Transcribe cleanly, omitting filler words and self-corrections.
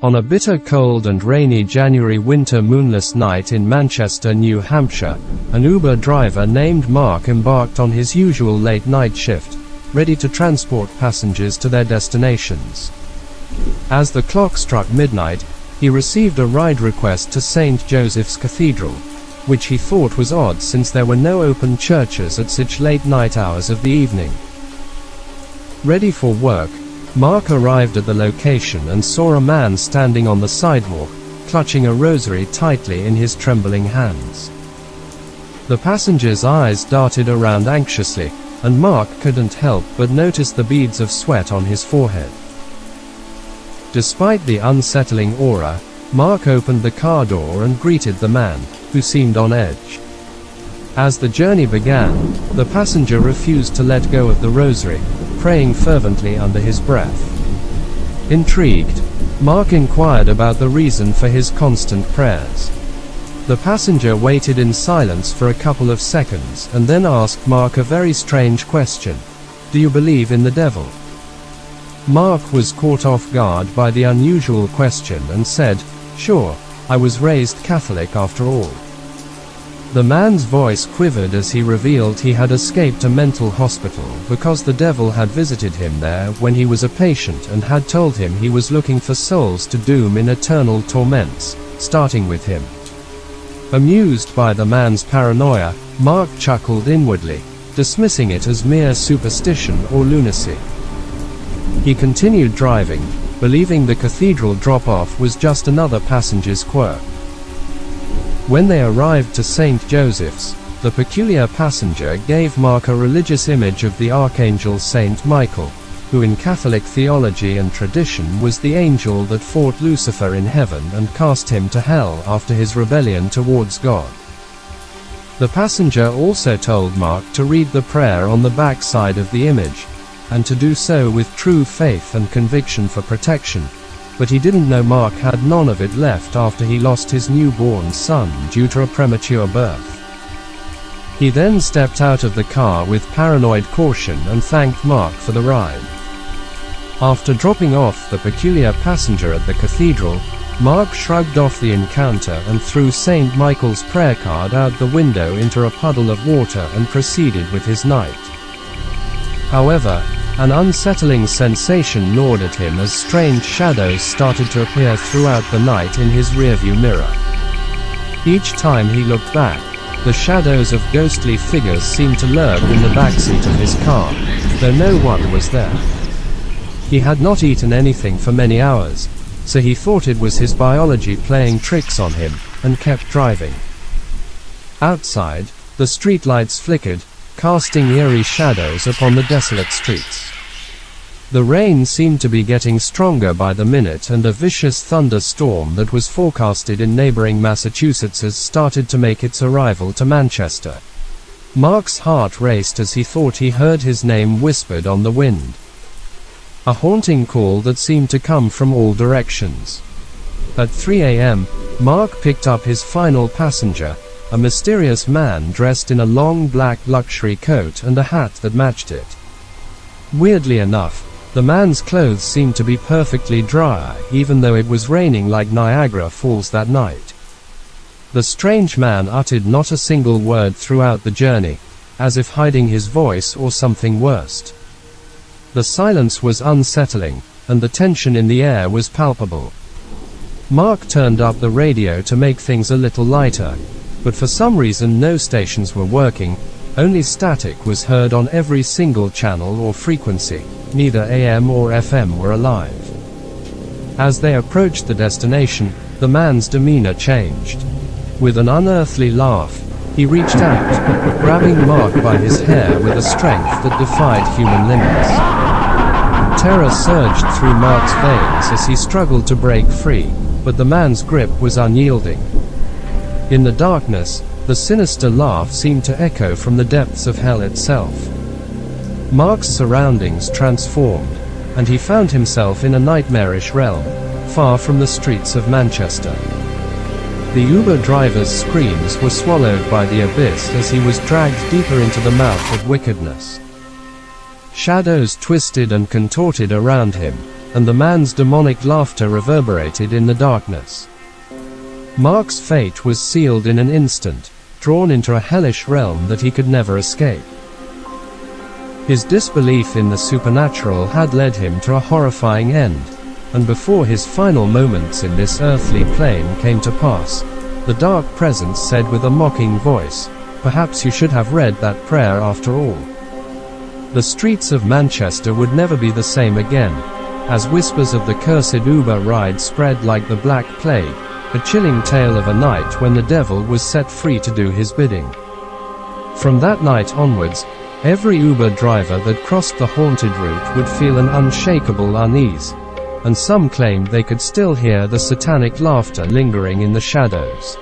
On a bitter cold and rainy January winter moonless night in Manchester, New Hampshire, an Uber driver named Mark embarked on his usual late-night shift, ready to transport passengers to their destinations. As the clock struck midnight, he received a ride request to St. Joseph's Cathedral, which he thought was odd since there were no open churches at such late-night hours of the evening. Ready for work, Mark arrived at the location and saw a man standing on the sidewalk, clutching a rosary tightly in his trembling hands. The passenger's eyes darted around anxiously, and Mark couldn't help but notice the beads of sweat on his forehead. Despite the unsettling aura, Mark opened the car door and greeted the man, who seemed on edge. As the journey began, the passenger refused to let go of the rosary, praying fervently under his breath. Intrigued, Mark inquired about the reason for his constant prayers. The passenger waited in silence for a couple of seconds and then asked Mark a very strange question. "Do you believe in the devil?" Mark was caught off guard by the unusual question and said, "Sure, I was raised Catholic after all." The man's voice quivered as he revealed he had escaped a mental hospital because the devil had visited him there when he was a patient and had told him he was looking for souls to doom in eternal torments, starting with him. Amused by the man's paranoia, Mark chuckled inwardly, dismissing it as mere superstition or lunacy. He continued driving, believing the cathedral drop-off was just another passenger's quirk. When they arrived to St. Joseph's, the peculiar passenger gave Mark a religious image of the archangel Saint Michael, who in Catholic theology and tradition was the angel that fought Lucifer in heaven and cast him to hell after his rebellion towards God. The passenger also told Mark to read the prayer on the back side of the image, and to do so with true faith and conviction for protection. But he didn't know Mark had none of it left after he lost his newborn son due to a premature birth. He then stepped out of the car with paranoid caution and thanked Mark for the ride. After dropping off the peculiar passenger at the cathedral, Mark shrugged off the encounter and threw St. Michael's prayer card out the window into a puddle of water and proceeded with his night. However, an unsettling sensation gnawed at him as strange shadows started to appear throughout the night in his rearview mirror. Each time he looked back, the shadows of ghostly figures seemed to lurk in the backseat of his car, though no one was there. He had not eaten anything for many hours, so he thought it was his biology playing tricks on him, and kept driving. Outside, the streetlights flickered, casting eerie shadows upon the desolate streets. The rain seemed to be getting stronger by the minute, and a vicious thunderstorm that was forecasted in neighboring Massachusetts has started to make its arrival to Manchester. Mark's heart raced as he thought he heard his name whispered on the wind. A haunting call that seemed to come from all directions. At 3 a.m., Mark picked up his final passenger, a mysterious man dressed in a long black luxury coat and a hat that matched it. Weirdly enough, the man's clothes seemed to be perfectly dry, even though it was raining like Niagara Falls that night. The strange man uttered not a single word throughout the journey, as if hiding his voice or something worse. The silence was unsettling, and the tension in the air was palpable. Mark turned up the radio to make things a little lighter, but for some reason no stations were working, only static was heard on every single channel or frequency, neither AM or FM were alive. As they approached the destination, the man's demeanor changed. With an unearthly laugh, he reached out, grabbing Mark by his hair with a strength that defied human limits. Terror surged through Mark's veins as he struggled to break free, but the man's grip was unyielding. In the darkness, the sinister laugh seemed to echo from the depths of hell itself. Mark's surroundings transformed, and he found himself in a nightmarish realm, far from the streets of Manchester. The Uber driver's screams were swallowed by the abyss as he was dragged deeper into the mouth of wickedness. Shadows twisted and contorted around him, and the man's demonic laughter reverberated in the darkness. Mark's fate was sealed in an instant, drawn into a hellish realm that he could never escape. His disbelief in the supernatural had led him to a horrifying end, and before his final moments in this earthly plane came to pass, the dark presence said with a mocking voice, "Perhaps you should have read that prayer after all." The streets of Manchester would never be the same again, as whispers of the cursed Uber ride spread like the Black Plague, a chilling tale of a night when the devil was set free to do his bidding. From that night onwards, every Uber driver that crossed the haunted route would feel an unshakable unease, and some claimed they could still hear the satanic laughter lingering in the shadows.